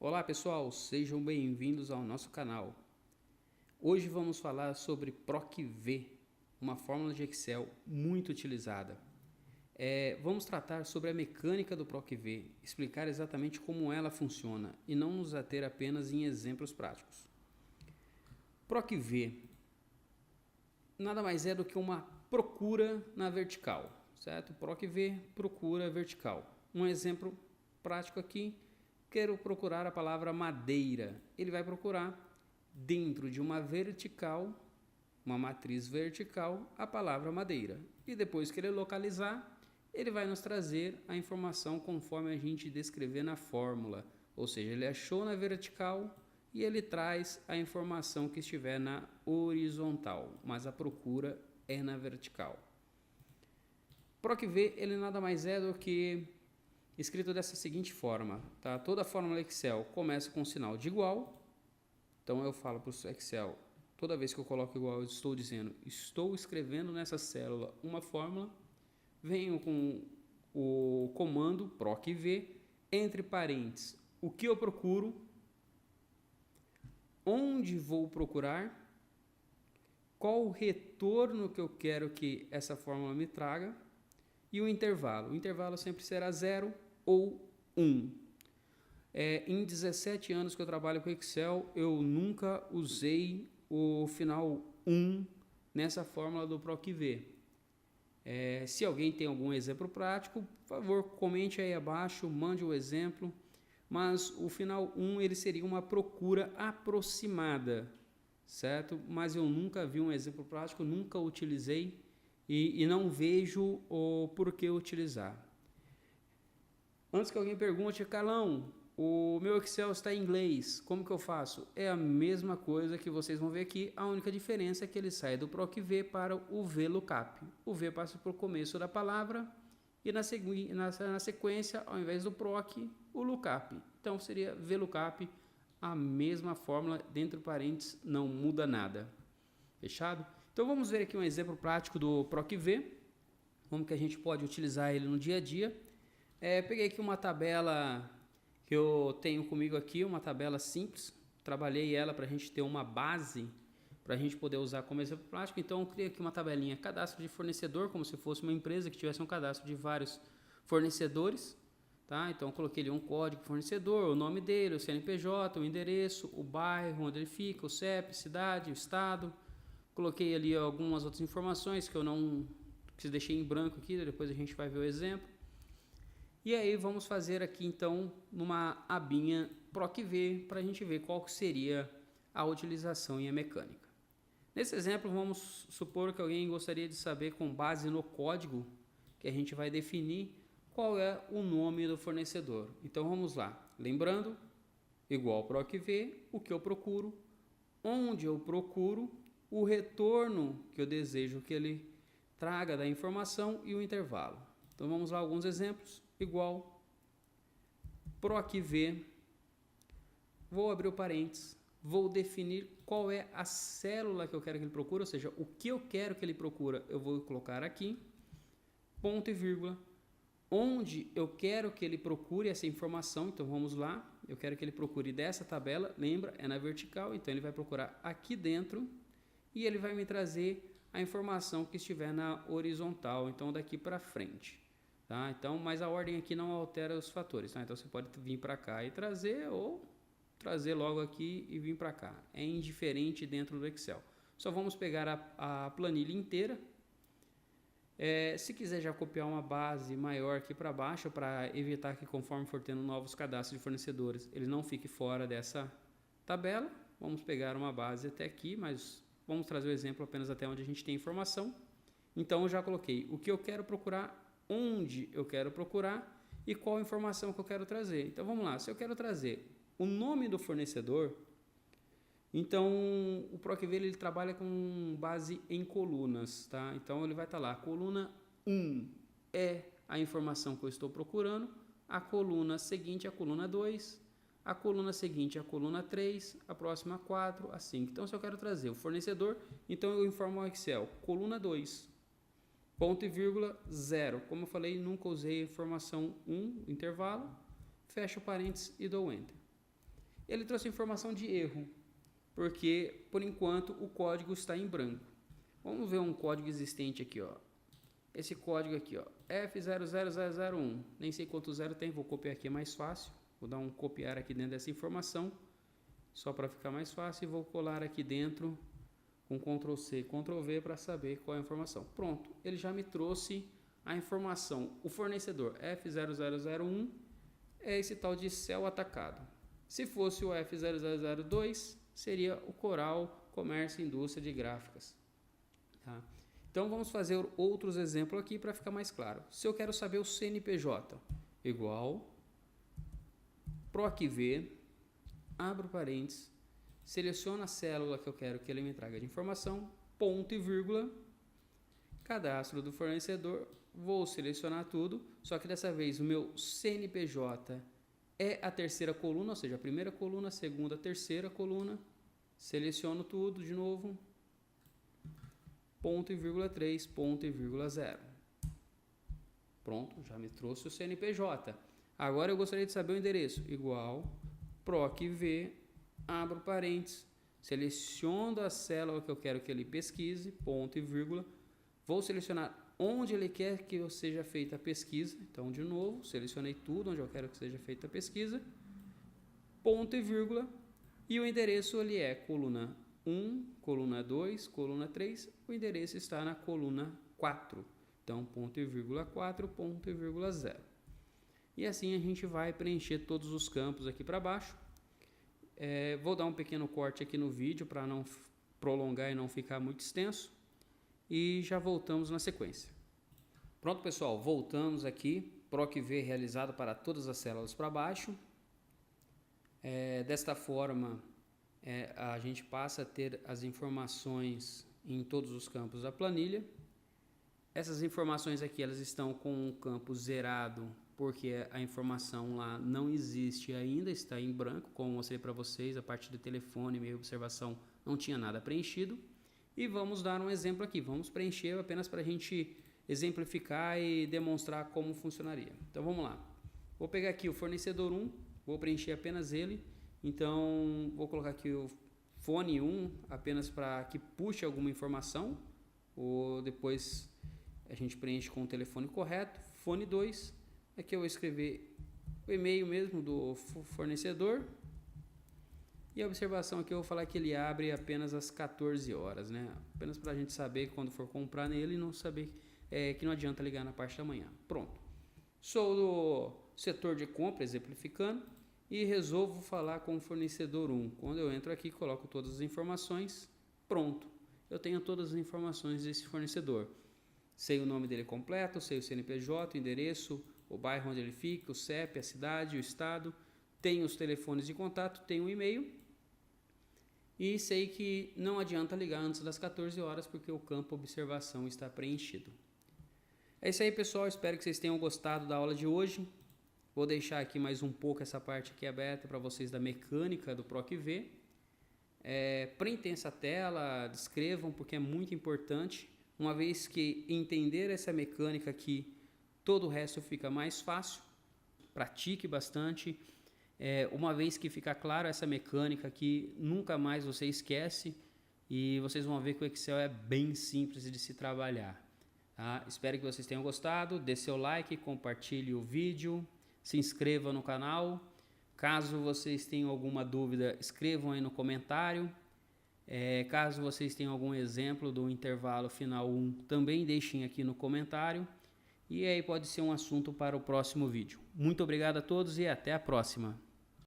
Olá pessoal, sejam bem-vindos ao nosso canal. Hoje vamos falar sobre PROC-V, uma fórmula de Excel muito utilizada. Vamos tratar sobre a mecânica do PROC-V, explicar exatamente como ela funciona e não nos ater apenas em exemplos práticos. PROC-V nada mais é do que uma procura na vertical, certo? PROC-V, procura vertical. Um exemplo prático aqui. Quero procurar a palavra madeira. Ele vai procurar dentro de uma vertical, uma matriz vertical, a palavra madeira. E depois que ele localizar, ele vai nos trazer a informação conforme a gente descrever na fórmula. Ou seja, ele achou na vertical e ele traz a informação que estiver na horizontal, mas a procura é na vertical. PROC-V, ele nada mais é do que escrito dessa seguinte forma, tá? Toda fórmula Excel começa com um sinal de igual. Então eu falo para o Excel, toda vez que eu coloco igual, eu estou dizendo, estou escrevendo nessa célula uma fórmula. Venho com o comando PROC-V, entre parênteses, o que eu procuro, onde vou procurar, qual o retorno que eu quero que essa fórmula me traga e o intervalo. O intervalo sempre será 0 ou 1. Em 17 anos que eu trabalho com Excel, eu nunca usei o final 1 nessa fórmula do PROC-V. Se alguém tem algum exemplo prático, por favor, comente aí abaixo, mande o exemplo. Mas o final 1 ele seria uma procura aproximada, certo? Mas eu nunca vi um exemplo prático, nunca utilizei e não vejo o porquê utilizar. Antes que alguém pergunte, Carlão, o meu Excel está em inglês, como que eu faço? É a mesma coisa que vocês vão ver aqui, a única diferença é que ele sai do PROC-V para o VLOOKUP. O V passa para o começo da palavra e na sequência, ao invés do PROC, o LOOKUP. Então seria VLOOKUP, a mesma fórmula, dentro de parênteses, não muda nada. Fechado? Então vamos ver aqui um exemplo prático do PROC-V, como que a gente pode utilizar ele no dia a dia. Peguei aqui uma tabela que eu tenho comigo aqui, uma tabela simples, trabalhei ela para a gente ter uma base, para a gente poder usar como exemplo prático. Então eu criei aqui uma tabelinha, cadastro de fornecedor, como se fosse uma empresa que tivesse um cadastro de vários fornecedores. Tá? Então eu coloquei ali um código fornecedor, o nome dele, o CNPJ, o endereço, o bairro onde ele fica, o CEP, cidade, o estado. Coloquei ali algumas outras informações que eu não deixei em branco aqui, depois a gente vai ver o exemplo. E aí vamos fazer aqui então numa abinha PROC-V para a gente ver qual seria a utilização e a mecânica. Nesse exemplo vamos supor que alguém gostaria de saber, com base no código que a gente vai definir, qual é o nome do fornecedor. Então vamos lá, lembrando, igual PROC-V, o que eu procuro, onde eu procuro, o retorno que eu desejo que ele traga da informação e o intervalo. Então vamos lá, alguns exemplos. Igual PROC-V, vou abrir o parênteses, vou definir qual é a célula que eu quero que ele procure, ou seja, o que eu quero que ele procura, eu vou colocar aqui, ponto e vírgula, onde eu quero que ele procure essa informação. Então vamos lá, eu quero que ele procure dessa tabela, lembra, é na vertical, então ele vai procurar aqui dentro e ele vai me trazer a informação que estiver na horizontal, então daqui para frente. Tá? Então, mas a ordem aqui não altera os fatores, tá? Então você pode vir para cá e trazer, ou trazer logo aqui e vir para cá. É indiferente dentro do Excel. Só vamos pegar a planilha inteira. Se quiser já copiar uma base maior aqui para baixo, para evitar que conforme for tendo novos cadastros de fornecedores, ele não fique fora dessa tabela. Vamos pegar uma base até aqui, mas vamos trazer o exemplo apenas até onde a gente tem informação. Então eu já coloquei o que eu quero procurar, onde eu quero procurar e qual informação que eu quero trazer. Então vamos lá, se eu quero trazer o nome do fornecedor, então o PROC-V ele trabalha com base em colunas, tá? Então ele vai estar lá, coluna 1 é a informação que eu estou procurando, a coluna seguinte é a coluna 2, a coluna seguinte é a coluna 3, a próxima 4, a 5. Então se eu quero trazer o fornecedor, então eu informo ao Excel, coluna 2, ponto e vírgula 0. Como eu falei, nunca usei a informação 1, intervalo, fecho parênteses e dou Enter. Ele trouxe informação de erro, porque por enquanto o código está em branco. Vamos ver um código existente aqui, ó. Esse código aqui, ó, F00001. Nem sei quanto zero tem, vou copiar aqui, é mais fácil. Vou dar um copiar aqui dentro dessa informação, só para ficar mais fácil, e vou colar aqui dentro com Ctrl C, Ctrl V para saber qual é a informação. Pronto, ele já me trouxe a informação. O fornecedor F0001 é esse tal de céu atacado. Se fosse o F0002, seria o Coral Comércio e Indústria de Gráficas. Tá? Então vamos fazer outros exemplos aqui para ficar mais claro. Se eu quero saber o CNPJ, igual PROC-V, abro parênteses, seleciono a célula que eu quero que ele me traga de informação, ponto e vírgula, cadastro do fornecedor, vou selecionar tudo, só que dessa vez o meu CNPJ é a terceira coluna, ou seja, a primeira coluna, a segunda, a terceira coluna, seleciono tudo de novo, ponto e vírgula 3, ponto e vírgula 0. Pronto, já me trouxe o CNPJ. Agora eu gostaria de saber o endereço, igual PROC-V, abro parênteses, seleciono a célula que eu quero que ele pesquise, ponto e vírgula, vou selecionar onde ele quer que seja feita a pesquisa, então de novo, selecionei tudo onde eu quero que seja feita a pesquisa, ponto e vírgula, e o endereço ali é coluna 1, coluna 2, coluna 3, o endereço está na coluna 4, então ponto e vírgula 4, ponto e vírgula 0. E assim a gente vai preencher todos os campos aqui para baixo. Vou dar um pequeno corte aqui no vídeo para não prolongar e não ficar muito extenso. E já voltamos na sequência. Pronto, pessoal, voltamos aqui. PROC-V realizado para todas as células para baixo. Desta forma, a gente passa a ter as informações em todos os campos da planilha. Essas informações aqui elas estão com o campo zerado, porque a informação lá não existe ainda, está em branco, como eu mostrei para vocês, a parte do telefone, e-mail, observação, não tinha nada preenchido. E vamos dar um exemplo aqui, vamos preencher apenas para a gente exemplificar e demonstrar como funcionaria. Então vamos lá, vou pegar aqui o fornecedor 1, vou preencher apenas ele, então vou colocar aqui o fone 1, apenas para que puxe alguma informação, ou depois a gente preenche com o telefone correto. Fone 2, aqui eu vou escrever o e-mail mesmo do fornecedor. E a observação aqui eu vou falar que ele abre apenas às 14 horas, né? Apenas para a gente saber quando for comprar nele e não saber que não adianta ligar na parte da manhã. Pronto. Sou do setor de compra, exemplificando, e resolvo falar com o fornecedor 1. Quando eu entro aqui, coloco todas as informações, pronto. Eu tenho todas as informações desse fornecedor. Sei o nome dele completo, sei o CNPJ, o endereço, o bairro onde ele fica, o CEP, a cidade, o estado, tenho os telefones de contato, tenho o e-mail e sei que não adianta ligar antes das 14 horas porque o campo observação está preenchido. É isso aí, pessoal, espero que vocês tenham gostado da aula de hoje. Vou deixar aqui mais um pouco essa parte aqui aberta para vocês da mecânica do PROC-V. Printem essa tela, descrevam porque é muito importante. Uma vez que entender essa mecânica aqui, todo o resto fica mais fácil. Pratique bastante. Uma vez que ficar claro essa mecânica aqui, nunca mais você esquece. E vocês vão ver que o Excel é bem simples de se trabalhar. Tá? Espero que vocês tenham gostado. Dê seu like, compartilhe o vídeo, se inscreva no canal. Caso vocês tenham alguma dúvida, escrevam aí no comentário. Caso vocês tenham algum exemplo do intervalo final 1, também deixem aqui no comentário. E aí pode ser um assunto para o próximo vídeo. Muito obrigado a todos e até a próxima.